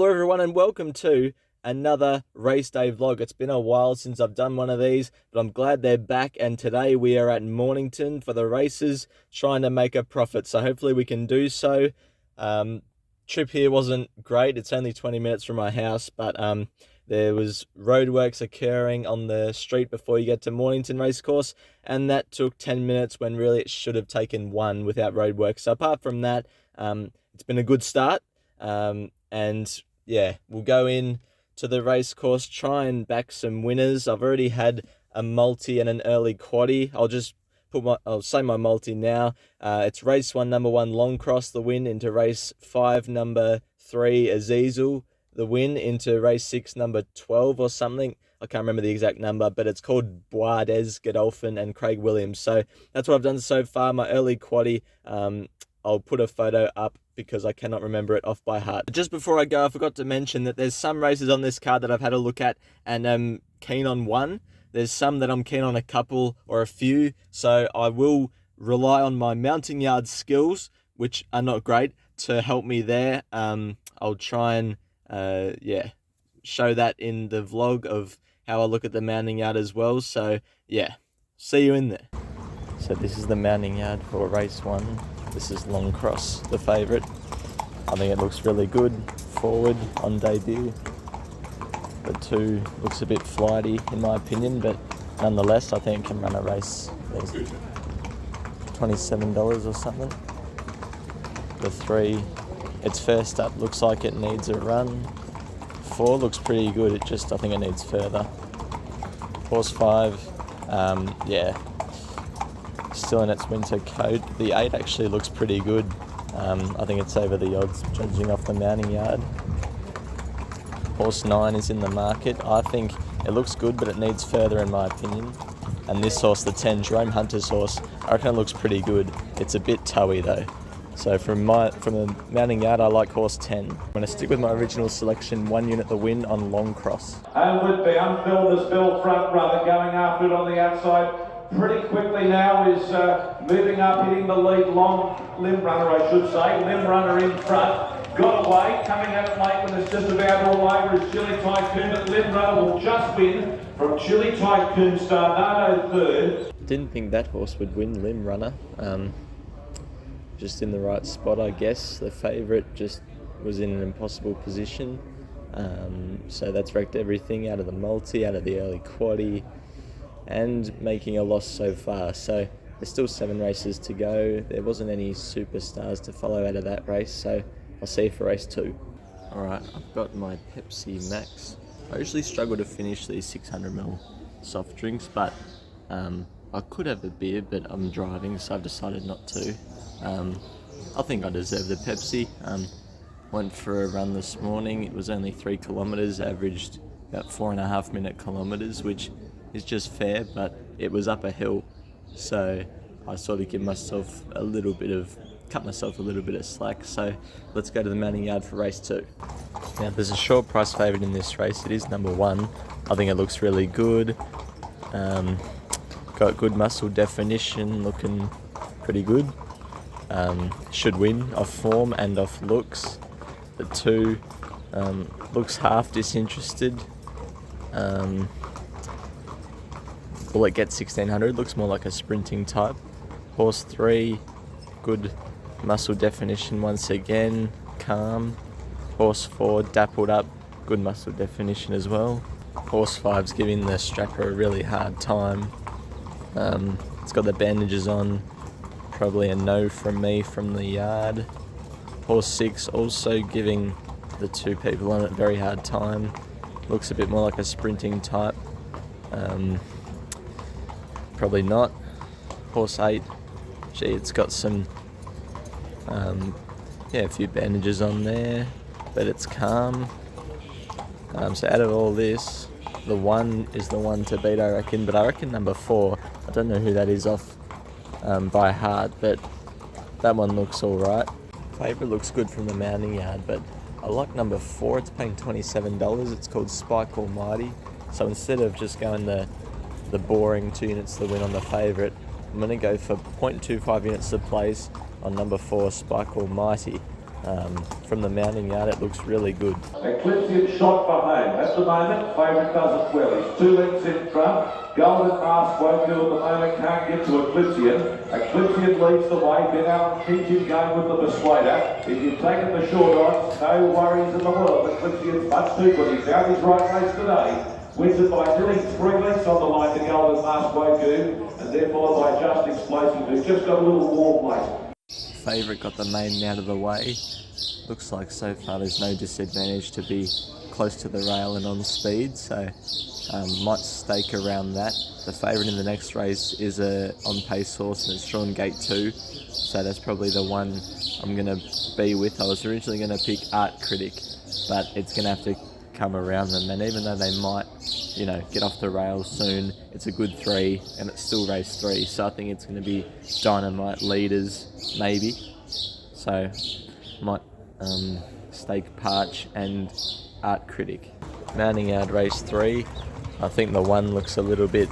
Hello everyone and welcome to another race day vlog. It's been a while since I've done one of these, but I'm glad they're back, and today we are at Mornington for the races, trying to make a profit, so hopefully we can do so. Trip here wasn't great. It's only 20 minutes from my house, but there was roadworks occurring on the street before you get to Mornington Racecourse, and that took 10 minutes when really it should have taken one without roadworks. So apart from that, it's been a good start. And yeah, we'll go in to the race course, try and back some winners. I've already had a multi and an early quaddie. I'll say my multi now. It's race 1, number 1, Long Cross, the win, into race 5, number 3, Azizel, the win, into race 6, number 12 or something. I can't remember the exact number, but it's called Bois des Godolphin and Craig Williams. So that's what I've done so far, my early quaddie. I'll put a photo up because I cannot remember it off by heart. Just before I go, I forgot to mention that there's some races on this card that I've had a look at and am keen on one. There's some that I'm keen on a couple or a few, so I will rely on my mounting yard skills, which are not great, to help me there. I'll try and show that in the vlog of how I look at the mounting yard as well. So yeah, see you in there. So this is the mounting yard for race 1. This is Long Cross, the favourite. I think it looks really good forward on debut. The 2 looks a bit flighty in my opinion, but nonetheless I think it can run a race. There's $27 or something. The 3, it's first up, looks like it needs a run. 4 looks pretty good, I think it needs further. Horse 5, still in its winter coat. The 8 actually looks pretty good. I think it's over the odds, judging off the mounting yard. Horse 9 is in the market. I think it looks good, but it needs further in my opinion. And this horse, the 10, Jerome Hunter's horse, I reckon it looks pretty good. It's a bit toey though. So from the mounting yard, I like horse 10. I'm going to stick with my original selection, 1 unit the win on Long Cross. And with the unfilled Bill front runner going after it on the outside pretty quickly now, is moving up, hitting the lead. Long Limb Runner, I should say. Limb Runner in front. Got away, coming out late when it's just about all over is Chili Tycoon, but Limb Runner will just win from Chili Tycoon, Starnado third. Didn't think that horse would win, Limb Runner. Just in the right spot, I guess. The favourite just was in an impossible position. So that's wrecked everything out of the multi, out of the early quaddie, and making a loss so far. So there's still 7 races to go. There wasn't any superstars to follow out of that race, so I'll see you for race 2. Alright, I've got my Pepsi Max. I usually struggle to finish these 600ml soft drinks, but I could have a beer, but I'm driving, so I've decided not to. I think I deserve the Pepsi. Went for a run this morning. It was only 3 kilometres, averaged about 4.5 minute kilometres, which is just fair, but it was up a hill, so I sort of cut myself a little bit of slack. So let's go to the mounting yard for race 2. Now there's a short price favourite in this race. It is number 1. I think it looks really good. Got good muscle definition, looking pretty good. Should win off form and off looks. The 2 looks half disinterested. Will it get 1600? Looks more like a sprinting type. Horse 3, good muscle definition once again, calm. Horse 4, dappled up, good muscle definition as well. Horse 5's giving the strapper a really hard time. It's got the bandages on, probably a no from me from the yard. Horse 6 also giving the 2 people on it a very hard time. Looks a bit more like a sprinting type. Probably not. Horse 8, gee, it's got some, a few bandages on there, but it's calm. So out of all this, the 1 is the one to beat, I reckon, but I reckon number 4, I don't know who that is off by heart, but that one looks alright. Favourite looks good from the mounting yard, but I like number 4, it's paying $27. It's called Spike Almighty. So instead of just going the boring 2 units to win on the favourite, I'm going to go for 0.25 units to place on number 4, Spike Almighty. from the mounting yard, it looks really good. Eclipsean shot for home. At the moment, favourite does it well. He's 2 lengths in front. Golden Mask won't do at the moment, can't get to Eclipsean. Eclipsean leads the way. Ben Allen keeps him going with the Persuader. If you've taken the short odds, no worries in the world. Eclipsean's much too good. He found his right race today. Wins it by nearly 3 lengths on the line to Golden Mask won't do, and then followed by Just Explosive, who's just got a little warm late. Favourite got the maiden out of the way. Looks like so far there's no disadvantage to be close to the rail and on speed, so might stake around that. The favourite in the next race is a on-pace horse and it's drawn gate 2, so that's probably the one I'm going to be with. I was originally going to pick Art Critic, but it's going to have to come around them, and even though they might, get off the rails soon, it's a good 3 and it's still race 3, so I think it's going to be Dynamite Leaders maybe, so might stake Parch and Art Critic. Mounting yard race 3, I think the one looks a little bit,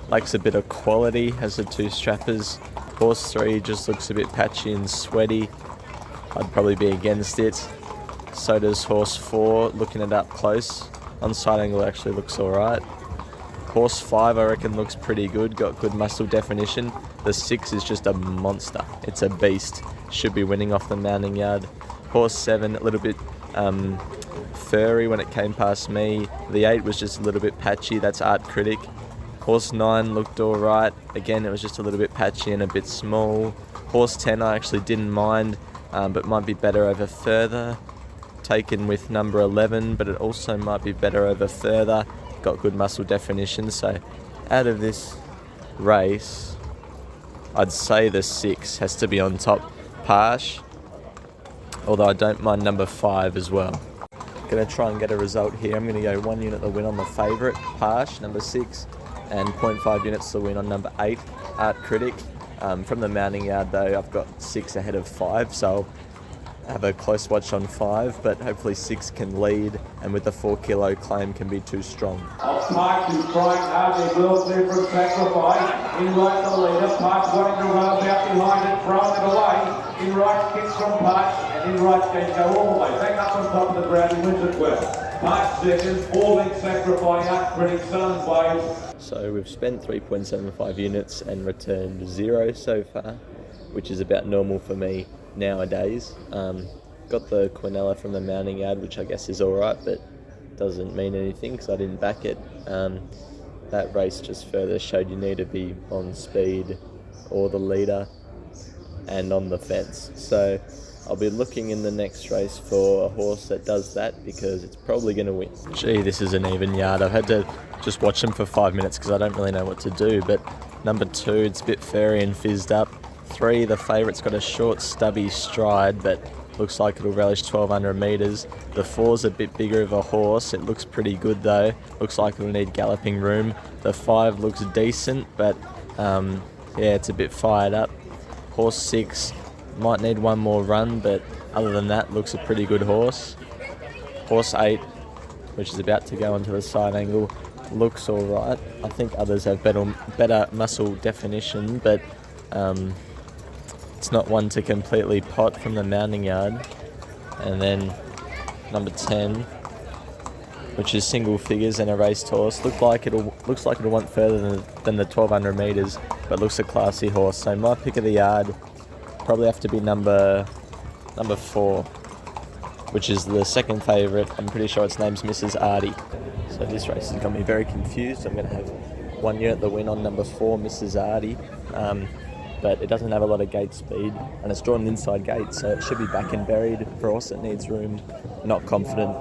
lacks a bit of quality, has the 2 strappers. Horse 3 just looks a bit patchy and sweaty, I'd probably be against it. So does horse 4, looking it up close. On side angle actually looks alright. Horse 5 I reckon looks pretty good, got good muscle definition. The 6 is just a monster, it's a beast. Should be winning off the mounting yard. Horse 7, a little bit furry when it came past me. The 8 was just a little bit patchy, that's Art Critic. Horse 9 looked alright, again it was just a little bit patchy and a bit small. Horse 10 I actually didn't mind, but might be better over further. Taken with number 11, but it also might be better over further. Got good muscle definition, so out of this race, I'd say the 6 has to be on top. Parch, although I don't mind number 5 as well. Going to try and get a result here. I'm going to go 1 unit the win on the favourite, Parch, number 6, and 0.5 units the win on number 8, Art Critic. From the mounting yard though, I've got 6 ahead of 5, so have a close watch on 5, but hopefully 6 can lead, and with the 4 kilo claim can be too strong. Parch is trying hard, they will clear from Sacrifice. In right the leader, Parch wanting to run about behind it, throwing it away. In right kicks from Parch, and in right can go all the way. Back up on top of the ground, he wins it well. Parch second, 4 lengths Sacrifice, Art Critic, Sun Waves. So we've spent 3.75 units and returned 0 so far, which is about normal for me nowadays. Got the Quinella from the mounting yard, which I guess is alright, but doesn't mean anything because I didn't back it. That race just further showed you need to be on speed or the leader and on the fence. So I'll be looking in the next race for a horse that does that because it's probably going to win. Gee, this is an even yard. I've had to just watch him for 5 minutes because I don't really know what to do, but number 2, it's a bit furry and fizzed up. 3, the favourite's got a short stubby stride, but looks like it'll relish 1200 metres. The 4's a bit bigger of a horse, it looks pretty good though, looks like it'll need galloping room. The 5 looks decent, but it's a bit fired up. Horse 6 might need one more run, but other than that looks a pretty good horse. Horse 8, which is about to go onto the side angle, looks alright. I think others have better muscle definition, but it's not one to completely pot from the mounting yard. And then number 10, which is single figures and a raced horse, looks like it'll want further than the 1200 metres, but looks a classy horse. So my pick of the yard probably have to be number 4, which is the second favourite. I'm pretty sure its name's Mrs. Artie. So this race has got me very confused. I'm going to have 1 unit the win on number 4, Mrs. Artie. But it doesn't have a lot of gate speed, and it's drawn an inside gate, so it should be back and buried for a horse that needs room. Not a confident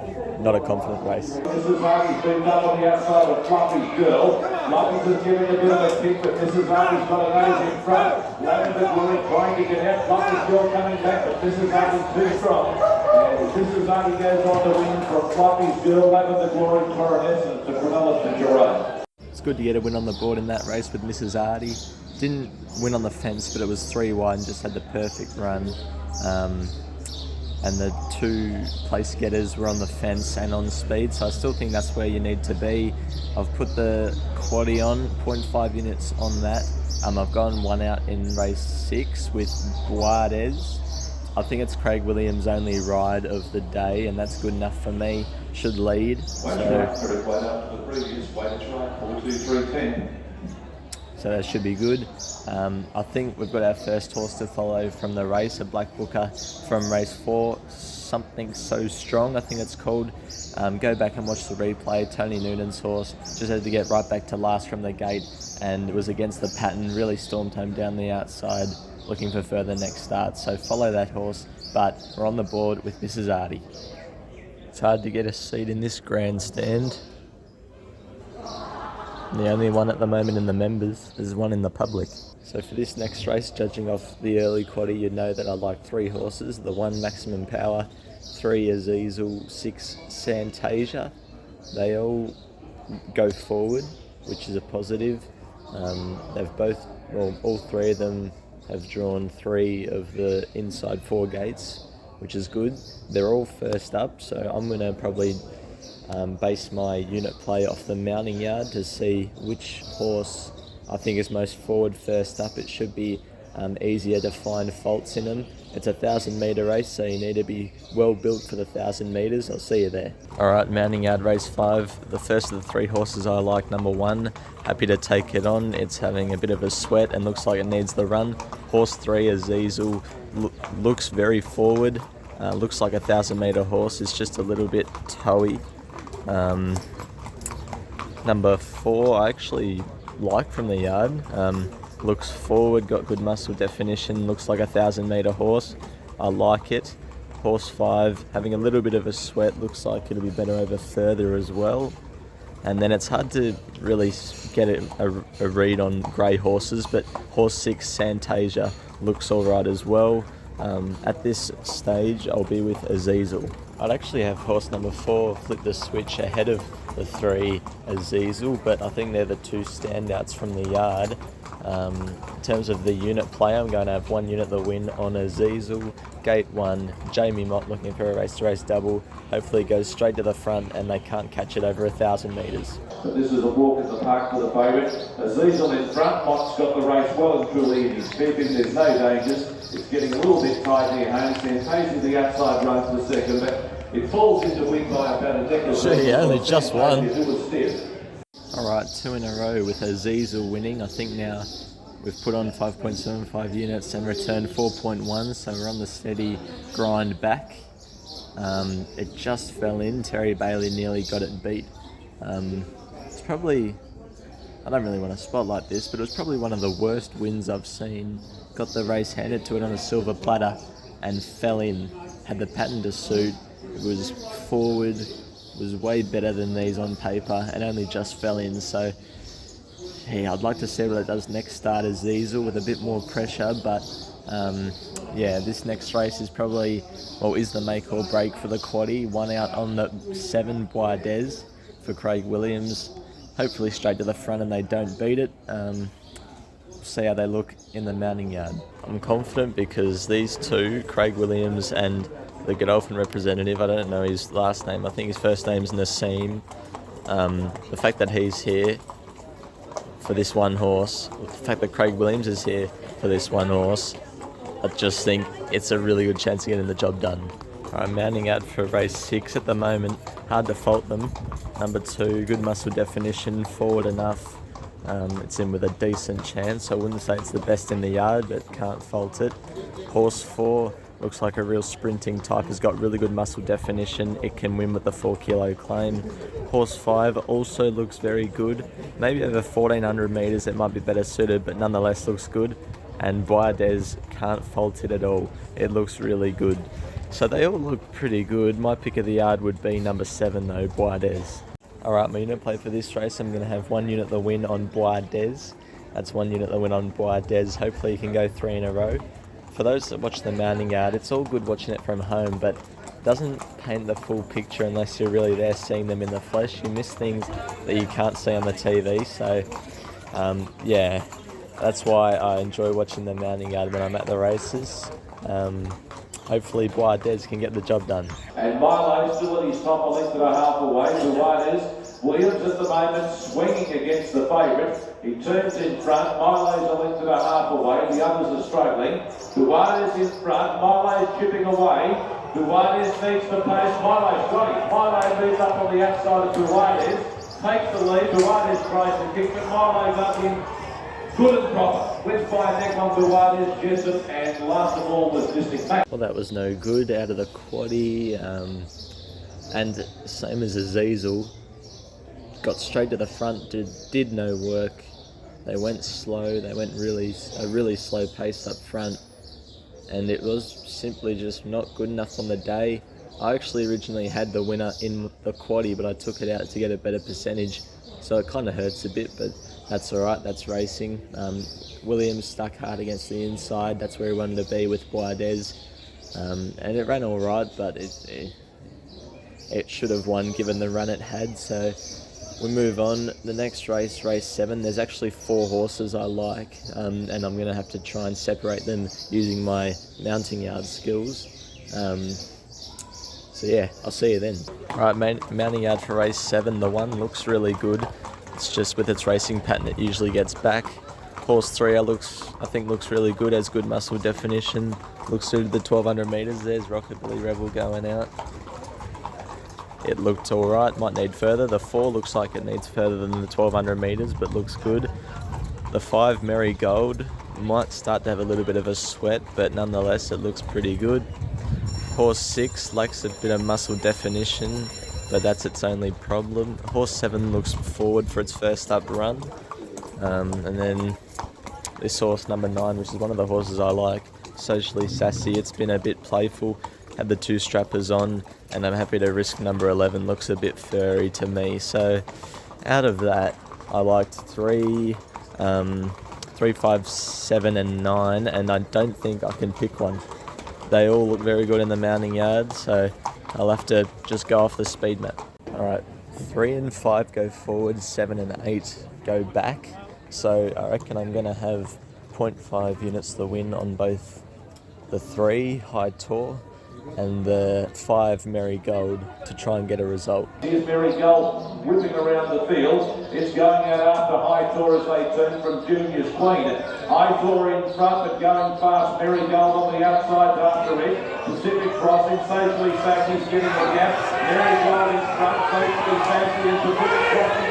race. Mrs. Artie's been done on the outside of Fluffy's Girl. Fluffy's is giving a bit of a kick, but Mrs. Artie's got a nose in front. Lavender Glory trying to get out. Fluffy's Girl coming back, but Mrs. Artie's too strong. And Mrs. Artie goes on to win from Fluffy's Girl, Lavender Glory, Coronation to Quinella to Jerome. It's good to get a win on the board in that race with Mrs. Artie. Didn't win on the fence, but it was 3 wide and just had the perfect run. And the 2 place getters were on the fence and on speed, so I still think that's where you need to be. I've put the quaddie on, 0.5 units on that. I've gone 1 out in race 6 with Boades. I think it's Craig Williams' only ride of the day, and that's good enough for me. Should lead. So that should be good. I think we've got our first horse to follow from the race, a Black Booker from race 4, Something So Strong, I think it's called. Go back and watch the replay. Tony Noonan's horse just had to get right back to last from the gate, and it was against the pattern, really stormed home down the outside, looking for further next start. So follow that horse, but we're on the board with Mrs. Artie. It's hard to get a seat in this grandstand. The only one at the moment in the members, there's one in the public. So for this next race, judging off the early quaddie, you'd know that I like 3 horses. The 1 Maximum Power, 3 Azizel, 6 Santasia. They all go forward, which is a positive. They've both, well, all 3 of them have drawn 3 of the inside 4 gates, which is good. They're all first up, so I'm going to probably base my unit play off the mounting yard to see which horse I think is most forward first up. It should be easier to find faults in them. It's a 1,000 metre race, so you need to be well built for the 1,000 metres. I'll see you there. Alright, mounting yard race 5. The first of the 3 horses I like, number 1. Happy to take it on. It's having a bit of a sweat and looks like it needs the run. Horse 3, Azizel, looks very forward. Looks like a 1,000 metre horse. It's just a little bit toey. Number 4, I actually like from the yard. Looks forward, got good muscle definition, looks like a 1,000 metre horse. I like it. Horse 5, having a little bit of a sweat, looks like it'll be better over further as well. And then it's hard to really get a read on grey horses, but horse 6, Santasia, looks alright as well. At this stage, I'll be with Azizel. I'd actually have horse number 4 flip the switch ahead of the 3 Azizel, but I think they're the 2 standouts from the yard. In terms of the unit play, I'm going to have 1 unit the win on Azizel. Gate 1, Jamie Mott looking for a race-to-race double. Hopefully it goes straight to the front and they can't catch it over 1,000 metres. But this is a walk in the park for the favourite. Azizel in front. Mott's got the race well and truly in his keeping. There's no dangers. It's getting a little bit tight near home. Santasia the outside run for the second, but it falls into wing by about a decade. Gee, only just one. Alright, 2 in a row with Azizel winning. I think now we've put on 5.75 units and returned 4.1, so we're on the steady grind back. It just fell in. Terry Bailey nearly got it beat. It's probably, I don't really want to spotlight this, but it was probably one of the worst wins I've seen. Got the race handed to it on a silver platter and fell in. Had the pattern to suit. It was forward, was way better than these on paper, and only just fell in. So, yeah, I'd like to see what it does next start as Azizel with a bit more pressure, but yeah, this next race is probably, well, is the make or break for the quaddie. 1 out on the 7 Bois for Craig Williams. Hopefully straight to the front and they don't beat it. See how they look in the mounting yard. I'm confident because these 2, Craig Williams and the Godolphin representative, I don't know his last name, I think his first name's Nassim. The fact that he's here for this 1 horse, the fact that Craig Williams is here for this 1 horse, I just think it's a really good chance of getting the job done. Alright, mounting out for race 6 at the moment. Hard to fault them. Number 2, good muscle definition, forward enough. It's in with a decent chance. I wouldn't say it's the best in the yard, but can't fault it. Horse 4 looks like a real sprinting type. Has got really good muscle definition. It can win with the 4 kilo claim. Horse 5 also looks very good. Maybe over 1,400 metres it might be better suited, but nonetheless looks good. And Bois can't fault it at all. It looks really good. So they all look pretty good. My pick of the yard would be number 7 though, Bois. Alright, my unit play for this race, I'm going to have 1 unit the win on Bois. That's 1 unit the win on Bois. Hopefully you can go 3 in a row. For those that watch the mounting yard, it's all good watching it from home, but it doesn't paint the full picture unless you're really there seeing them in the flesh. You miss things that you can't see on the TV, so yeah, that's why I enjoy watching the mounting yard when I'm at the races. hopefully Boadez can get the job done. And Milo still at his top, a length and a half away. Duartes, Williams at the moment swinging against the favourite. He turns in front. Milo's a length and a half away. The others are struggling. Duartes in front. Milo's chipping away. Duartes needs the pace. Milo's got it. Milo moves up on the outside of Duartes. Takes the lead. Duartes tries to kick, but Milo's up in good and proper. Wins by a neck on Duartes, Jessup, and last of all was Mystic Mac. Well, that was no good out of the quaddie, and same as Azizel, got straight to the front, did no work. They went slow, they went a really slow pace up front, and it was simply just not good enough on the day. I actually originally had the winner in the quaddie, but I took it out to get a better percentage, so it kind of hurts a bit, but that's alright, that's racing. Williams stuck hard against the inside, that's where he wanted to be with Boadez, and it ran alright, but it should have won given the run it had, so we move on. The next race, race 7, there's actually 4 horses I like, and I'm going to have to try and separate them using my mounting yard skills. So yeah, I'll see you then. Alright, mounting yard for race 7, the 1 looks really good. It's just with its racing pattern it usually gets back. Horse 3 I think looks really good, has good muscle definition, looks suited to the 1200 metres. There's Rockabilly Rebel going out. It looked alright, might need further. The 4 looks like it needs further than the 1200 metres, but looks good. The 5 Merry Gold might start to have a little bit of a sweat, but nonetheless it looks pretty good. Horse 6 lacks a bit of muscle definition, but that's its only problem. Horse 7 looks forward for its first up run. And then this horse number 9, which is one of the horses I like, Socially Sassy. It's been a bit playful, had the 2 strappers on, and I'm happy to risk number 11, looks a bit furry to me. So out of that, I liked 3, 5, 7 and 9, and I don't think I can pick one. They all look very good in the mounting yard, so I'll have to just go off the speed map. Alright, 3 and 5 go forward, 7 and 8 go back. So I reckon I'm going to have 0.5 units the win on both the 3 High Tour and the 5 Merry Gold to try and get a result. Here's Merry Gold whipping around the field. It's going out after High Tour as they turn from Junior's Queen. High Tour in front but going fast. Merry Gold on the outside after it. Pacific Crossing, Socially Sassy's getting the gap. Merry Gold in front, Socially Sassy and Pacific Crossing.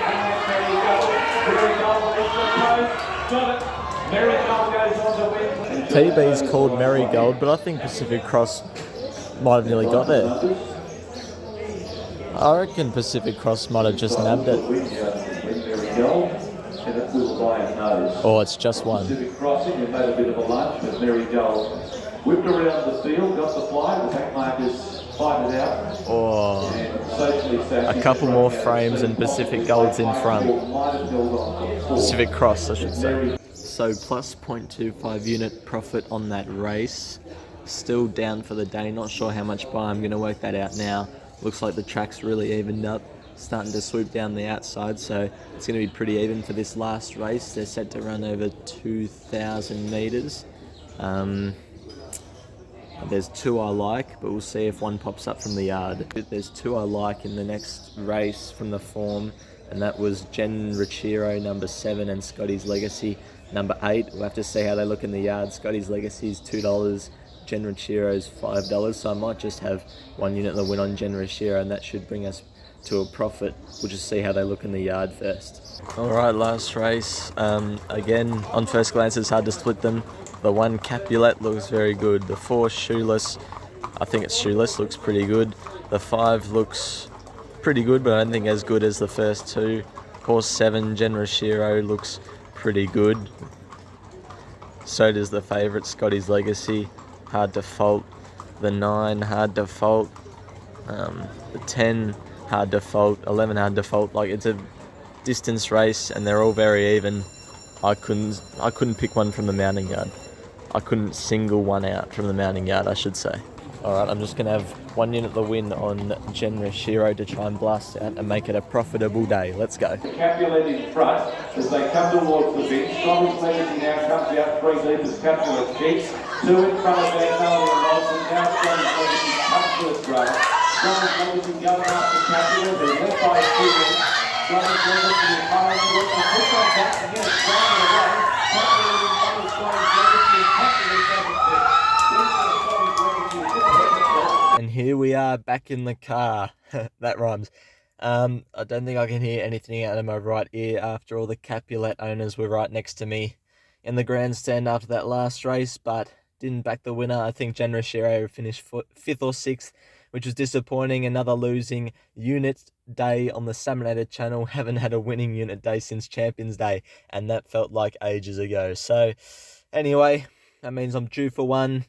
Merry Gold. Merry Gold leads the post. Got it. Merry Gold goes on to win. PB's called Merry Gold, but I think Pacific Cross might have nearly got there. I reckon Pacific Cross might have just nabbed it. Oh, it's just one. Pacific Crossing, we've had a bit of a lunch with Merry Gold. Whipped around the field, got the fly, the back markers fight it out. Oh, a couple more frames and Pacific Gold's in front. Pacific Cross, I should say. So plus 0.25 unit profit on that race. Still down for the day, not sure how much buy. I'm going to work that out now. Looks like the track's really evened up, starting to swoop down the outside, so it's going to be pretty even for this last race. They're set to run over 2,000 metres. There's 2 I like, but we'll see if one pops up from the yard. There's 2 I like in the next race from the form, and that was Jen Richiro, number 7, and Scotty's Legacy, number 8. We'll have to see how they look in the yard. Scotty's Legacy is $2. Jen Richiro's $5, so I might just have 1 unit the win on Jen Richiro, and that should bring us to a profit. We'll just see how they look in the yard first. Alright, last race. Again, on first glance it's hard to split them. The 1 Capulet looks very good. The 4 Shoeless, I think it's Shoeless, looks pretty good. The 5 looks pretty good, but I don't think as good as the first 2. Horse 7 Jen Richiro looks pretty good. So does the favourite Scotty's Legacy. Hard to fault. The 9 hard to fault. The 10 hard to fault. 11 hard to fault. Like, it's a distance race and they're all very even. I couldn't pick one from the mounting yard. I couldn't single one out from the mounting yard, I should say. Alright, I'm just going to have 1 unit the win on Jen Richiro to try and blast out and make it a profitable day. Let's go. Capulet in front as they come towards the bench. Scotty's Legacy now comes out 3 deep as Capulet kicks. 2 in front of Van Melody and Nelson. now Johnny's Legacy comes to its road. Johnny's Legacy going up the capital. They're led by Stephen. Johnny's Legacy is high into it. They push on back to get it strong away. Capital in front of Johnny's Legacy and Capital is second step. Johnny's Legacy is just second step. And here we are back in the car. That rhymes. I don't think I can hear anything out of my right ear after all the Capulet owners were right next to me in the grandstand after that last race, but didn't back the winner. I think Jen Rochero finished 5th or 6th, which was disappointing. Another losing unit day on the Salmonator channel. Haven't had a winning unit day since Champions Day, and that felt like ages ago. So anyway, that means I'm due for one.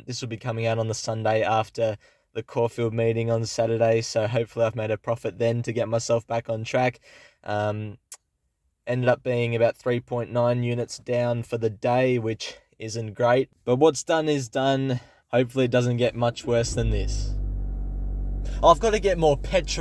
This will be coming out on the Sunday after the Caulfield meeting on Saturday, so hopefully I've made a profit then to get myself back on track. Ended up being about 3.9 units down for the day, which isn't great, but what's done is done. Hopefully it doesn't get much worse than this. I've got to get more petrol.